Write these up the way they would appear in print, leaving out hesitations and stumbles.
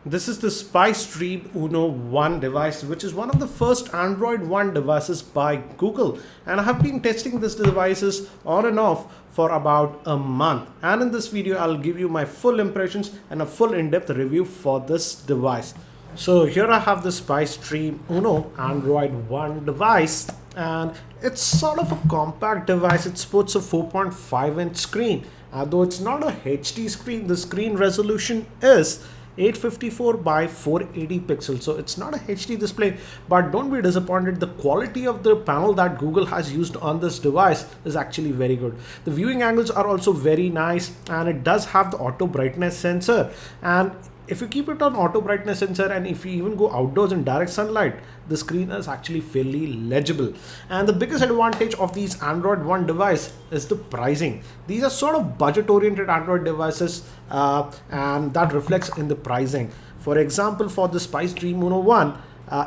This is the SpiceStream Uno One device, which is one of the first Android One devices by Google. And I have been testing these devices on and off for about a month. And in this video, I'll give you my full impressions and a full in-depth review for this device. So here I have the SpiceStream Uno Android One device, and it's sort of a compact device. It sports a 4.5-inch screen. Though it's not a HD screen, the screen resolution is 854 by 480 pixels, so it's not a HD display, but don't be disappointed. The quality of the panel that Google has used on this device is actually very good. The viewing angles are also very nice, and it does have the auto brightness sensor. And if you keep it on auto brightness sensor, and if you even go outdoors in direct sunlight, the screen is actually fairly legible. And the biggest advantage of these Android One device is the pricing. These are sort of budget oriented Android devices, and that reflects in the pricing. For example, for the SpiceStream Uno One,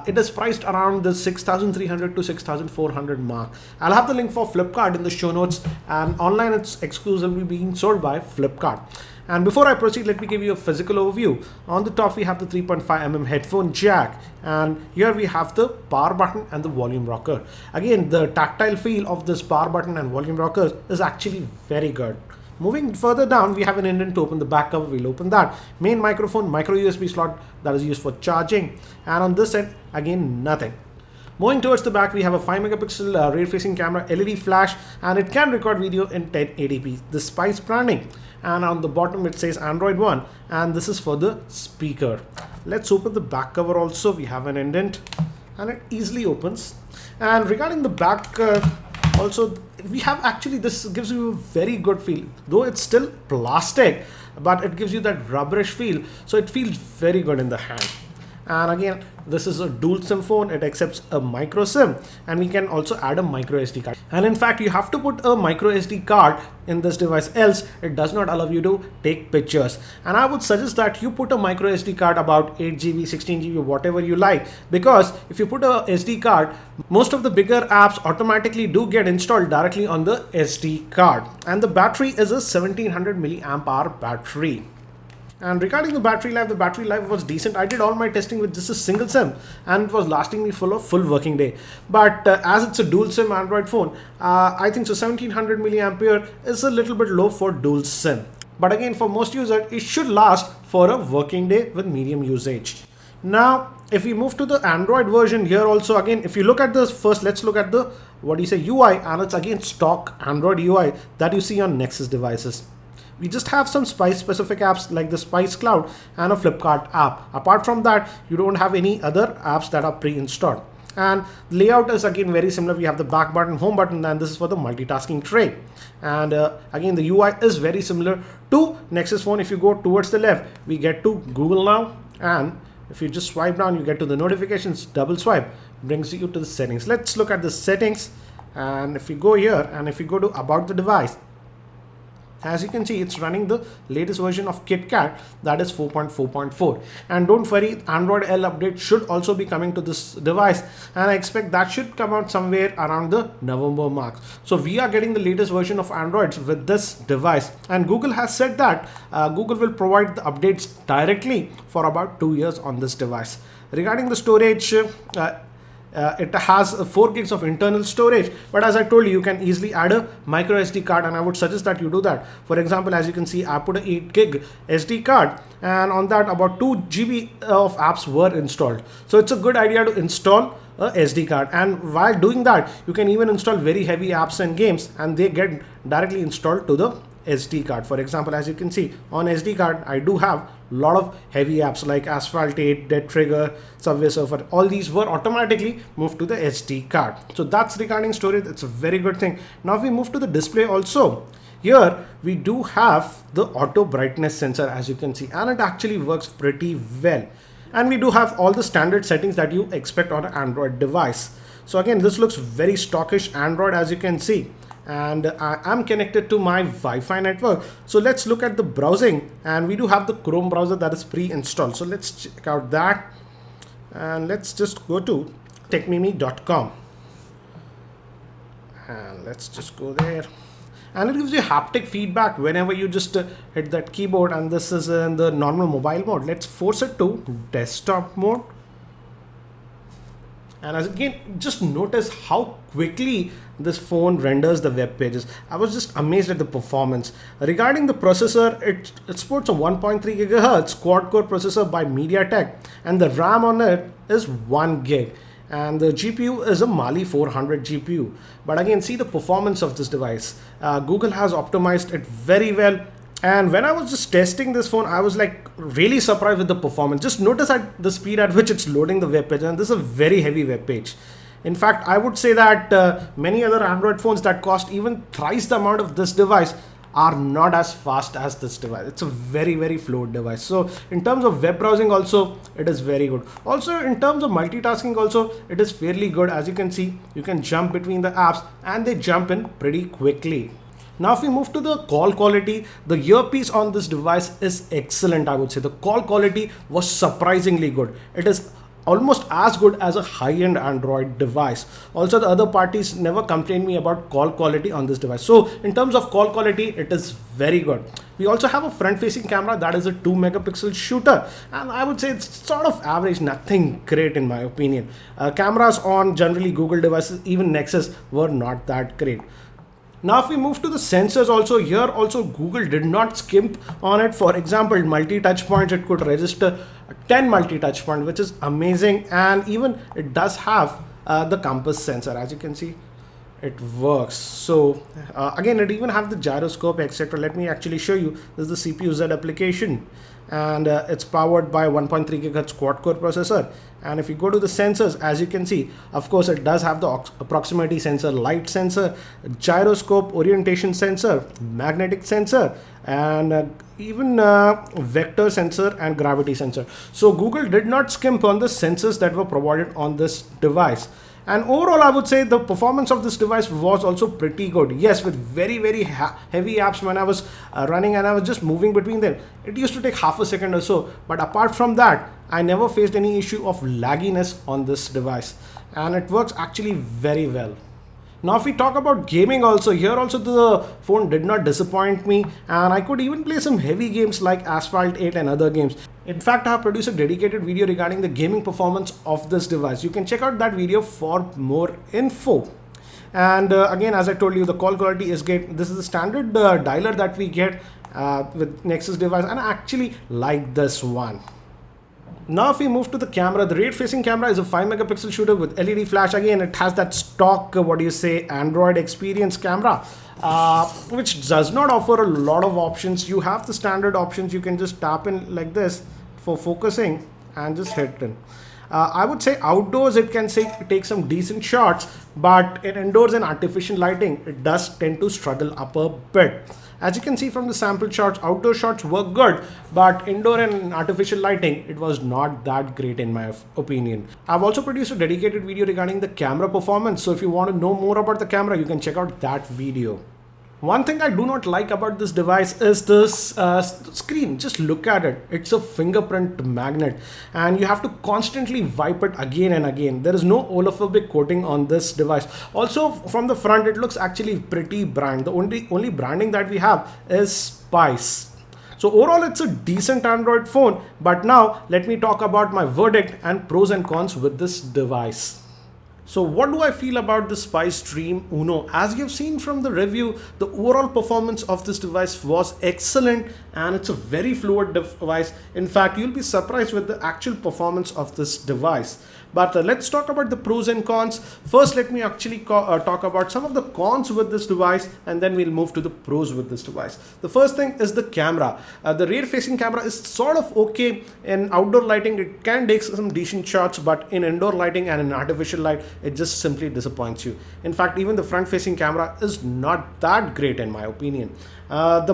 it is priced around the 6,300 to 6,400 mark. I'll have the link for Flipkart in the show notes, and online it's exclusively being sold by Flipkart. And before I proceed, let me give you a physical overview. On the top, we have the 3.5mm headphone jack, and here we have the power button and the volume rocker. Again, the tactile feel of this power button and volume rocker is actually very good. Moving further down, we have an indent to open the back cover. We'll open that. Main microphone, micro USB slot that is used for charging. And on this end, again, nothing. Moving towards the back, we have a 5 megapixel rear facing camera, LED flash, and it can record video in 1080p. The Spice branding. And on the bottom, it says Android One, and this is for the speaker. Let's open the back cover also. We have an indent, and it easily opens. And regarding the back, also, we have actually, this gives you a very good feel, though it's still plastic, but it gives you that rubberish feel, so it feels very good in the hand. And again, this is a dual SIM phone. It accepts a micro SIM, and we can also add a micro SD card. And in fact, you have to put a micro SD card in this device, else it does not allow you to take pictures. And I would suggest that you put a micro SD card about 8GB, 16GB, whatever you like, because if you put a SD card, most of the bigger apps automatically do get installed directly on the SD card. And the battery is a 1700 milliamp hour battery. And regarding the battery life was decent. I did all my testing with just a single SIM, and it was lasting me for a full working day. But as it's a dual SIM Android phone, I think so 1700 milliampere is a little bit low for dual SIM. But again, for most users, it should last for a working day with medium usage. Now, if we move to the Android version here also, again, if you look at this first, let's look at the UI, and it's again stock Android UI that you see on Nexus devices. We just have some Spice specific apps like the Spice Cloud and a Flipkart app. Apart from that, you don't have any other apps that are pre-installed. And layout is again very similar. We have the back button, home button, and this is for the multitasking tray. And again, the UI is very similar to Nexus phone. If you go towards the left, we get to Google Now, and if you just swipe down, you get to the notifications. Double swipe brings you to the settings. Let's look at the settings. And if you go here, and if you go to about the device, as you can see, it's running the latest version of KitKat, that is 4.4.4. And don't worry, Android L update should also be coming to this device, and I expect that should come out somewhere around the November mark. So we are getting the latest version of Androids with this device, and Google has said that Google will provide the updates directly for about 2 years on this device. Regarding the storage, it has 4 gigs of internal storage, but as I told you, you can easily add a micro SD card, and I would suggest that you do that. For example, as you can see, I put a 8 gig SD card, and on that about 2GB of apps were installed. So it's a good idea to install a SD card, and while doing that, you can even install very heavy apps and games, and they get directly installed to the SD card. For example, as you can see on SD card, I do have a lot of heavy apps like Asphalt 8, Dead Trigger, Subway Surfer. All these were automatically moved to the SD card. So that's regarding storage. It's a very good thing. Now we move to the display also. Here we do have the auto brightness sensor, as you can see, and it actually works pretty well. And we do have all the standard settings that you expect on an Android device. So again, this looks very stockish Android, as you can see. And I am connected to my Wi-Fi network. So let's look at the browsing, and we do have the Chrome browser that is pre-installed. So let's check out that, and let's just go to techmeme.com, and let's just go there. and it gives you haptic feedback whenever you just hit that keyboard, and this is in the normal mobile mode. Let's force it to desktop mode. And as again, just notice how quickly this phone renders the web pages. I was just amazed at the performance. Regarding the processor, it supports a 1.3 gigahertz quad-core processor by MediaTek, and the RAM on it is 1 gig. And the GPU is a Mali 400 GPU. But again, see the performance of this device. Google has optimized it very well. And when I was just testing this phone, I was like really surprised with the performance. Just notice at the speed at which it's loading the web page, and this is a very heavy web page. In fact, I would say that many other Android phones that cost even thrice the amount of this device are not as fast as this device. It's a very, very fluid device. So in terms of web browsing also, it is very good. Also in terms of multitasking also, it is fairly good. As you can see, you can jump between the apps and they jump in pretty quickly. Now, if we move to the call quality, the earpiece on this device is excellent, I would say. The call quality was surprisingly good. It is almost as good as a high-end Android device. Also, the other parties never complained me about call quality on this device. So, in terms of call quality, it is very good. We also have a front-facing camera that is a 2 megapixel shooter, and I would say it's sort of average, nothing great in my opinion. Cameras on generally Google devices, even Nexus, were not that great. Now, if we move to the sensors also, here also Google did not skimp on it. For example, multi-touch points, it could register 10 multi-touch points, which is amazing. And even it does have the compass sensor. As you can see, it works. So again, it even have the gyroscope, etc. Let me actually show you. This is the CPU-Z application, and it's powered by 1.3 gigahertz quad-core processor. And if you go to the sensors, as you can see, of course, it does have the proximity sensor, light sensor, gyroscope, orientation sensor, magnetic sensor, and even vector sensor and gravity sensor. So Google did not skimp on the sensors that were provided on this device. And overall, I would say the performance of this device was also pretty good. Yes, with very, very heavy apps when I was running and I was just moving between them, it used to take half a second or so. But apart from that, I never faced any issue of lagginess on this device. And it works actually very well. Now, if we talk about gaming also, here also the phone did not disappoint me, and I could even play some heavy games like Asphalt 8 and other games. In fact, I have produced a dedicated video regarding the gaming performance of this device. You can check out that video for more info. And again, as I told you, the call quality is great. This is the standard dialer that we get with Nexus device, and I actually like this one. Now, if we move to the camera, the rear-facing camera is a 5 megapixel shooter with LED flash. Again, it has that stock, Android experience camera, which does not offer a lot of options. You have the standard options. You can just tap in like this for focusing and just hit in. I would say outdoors it can take some decent shots, but in indoors and artificial lighting, it does tend to struggle up a bit. As you can see from the sample shots, outdoor shots work good, but indoor and artificial lighting, it was not that great in my opinion. I've also produced a dedicated video regarding the camera performance. So if you want to know more about the camera, you can check out that video. One thing I do not like about this device is this screen. Just look at it. It's a fingerprint magnet, and you have to constantly wipe it again and again. There is no olefinic coating on this device. Also, from the front, it looks actually pretty brand. The only branding that we have is Spice. So overall, it's a decent Android phone. But now let me talk about my verdict and pros and cons with this device. So what do I feel about the Spice Stream Uno? As you've seen from the review, the overall performance of this device was excellent, and it's a very fluid device. In fact, you'll be surprised with the actual performance of this device. But let's talk about the pros and cons. First, let me actually talk about some of the cons with this device, and then we'll move to the pros with this device. The first thing is the camera. The rear-facing camera is sort of okay. In outdoor lighting, it can take some decent shots, but in indoor lighting and in artificial light, it just simply disappoints you. In fact, even the front-facing camera is not that great in my opinion. But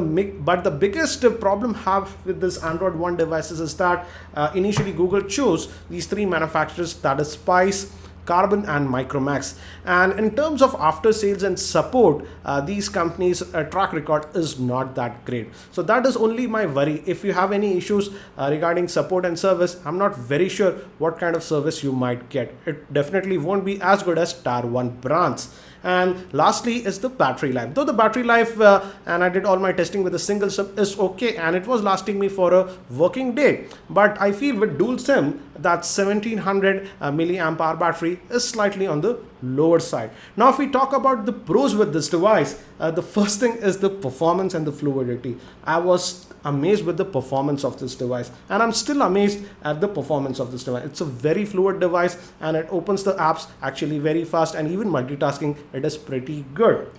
the biggest problem have with this Android One devices is that initially Google chose these three manufacturers, that is Spice, Carbon and Micromax, and in terms of after sales and support, these companies track record is not that great. So that is only my worry. If you have any issues regarding support and service, I'm not very sure what kind of service you might get. It definitely won't be as good as Tier 1 brands. And lastly is the battery life. Though the battery life, and I did all my testing with a single SIM, is okay, and it was lasting me for a working day. But I feel with dual SIM, that 1700 milliamp hour battery is slightly on the lower side. Now, if we talk about the pros with this device, the first thing is the performance and the fluidity. I was amazed with the performance of this device, and I'm still amazed at the performance of this device. It's a very fluid device, and it opens the apps actually very fast, and even multitasking, it is pretty good.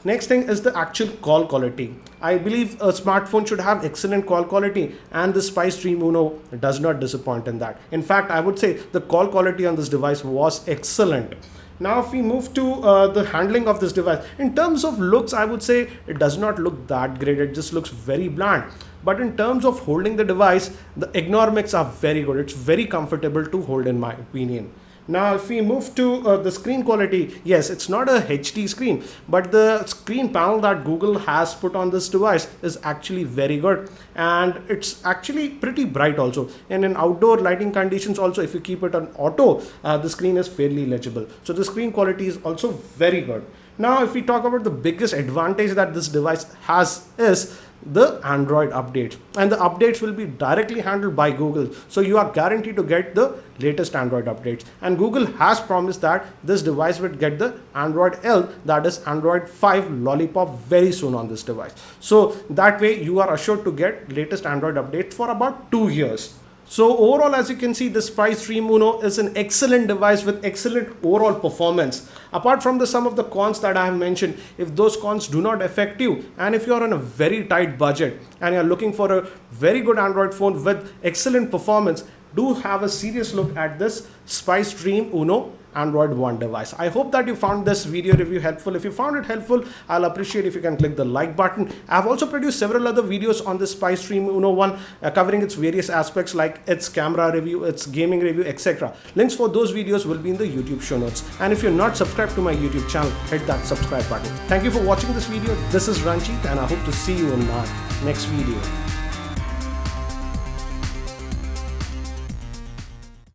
Next thing is the actual call quality. I believe a smartphone should have excellent call quality, and the Spice Dream Uno does not disappoint in that. In fact, I would say the call quality on this device was excellent. Now, if we move to the handling of this device, in terms of looks, I would say it does not look that great. It just looks very bland. But in terms of holding the device, the ergonomics are very good. It's very comfortable to hold, in my opinion. Now, if we move to the screen quality, yes, it's not a HD screen, but the screen panel that Google has put on this device is actually very good, and it's actually pretty bright also. And in outdoor lighting conditions also, if you keep it on auto, the screen is fairly legible. So the screen quality is also very good. Now, if we talk about the biggest advantage that this device has is the Android updates, and the updates will be directly handled by Google, so you are guaranteed to get the latest Android updates. And Google has promised that this device will get the Android L, that is Android 5 Lollipop, very soon on this device. So that way you are assured to get latest Android updates for about 2 years. So overall, as you can see, the Spice Dream Uno is an excellent device with excellent overall performance. Apart from some of the cons that I have mentioned, if those cons do not affect you, and if you are on a very tight budget and you are looking for a very good Android phone with excellent performance, do have a serious look at this Spice Dream Uno Android One device. I hope that you found this video review helpful. If you found it helpful, I'll appreciate if you can click the like button. I've also produced several other videos on this Spice Dream Uno One covering its various aspects like its camera review, its gaming review, etc. Links for those videos will be in the YouTube show notes. And if you're not subscribed to my YouTube channel, hit that subscribe button. Thank you for watching this video. This is Ranjit, and I hope to see you in my next video.